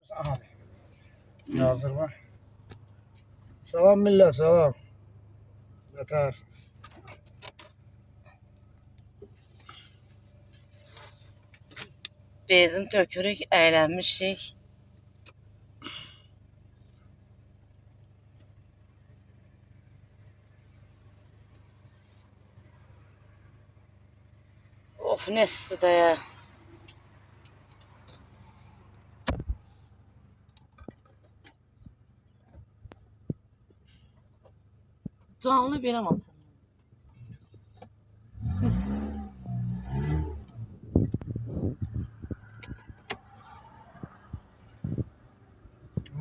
Hadi. Hazır mı? Salam millet, salam. Yatarsınız. Bezin tökürük, əylənmişik. Of, ne istidə ya. Canlı verəm alsın.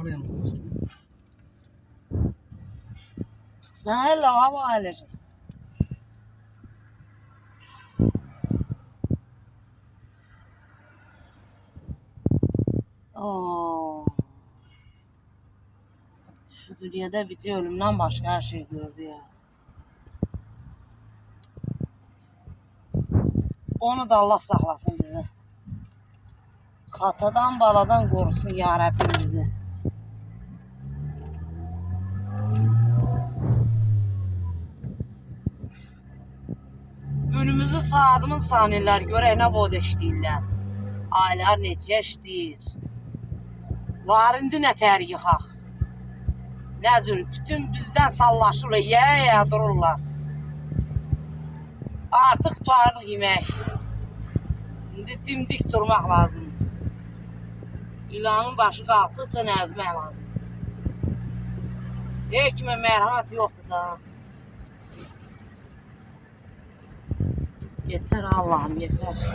Oraya mı koyuyorsun? Sən hələ hava alacaq. Şu dünyada bizi ölümden başka her şey gördü ya. Onu da Allah saklasın bizi. Xatadan, baladan korusun ya Rabbim bizi. Günümüzü saatımın saniyeler görək nə bod işləyirlər. Aylar necə işləyir. Var indi nətər yıxaq. Nə cür bütün bizdən sallaşırlar, yeyə dururlar. Artıq tutarlıq yemək. İndi dimdik durmaq lazımdır. İlanın başı qalxdıqca nəzmək lazım. Heç kimə mərhəmət yoxdur da. Yeter Allah'ım, yeter.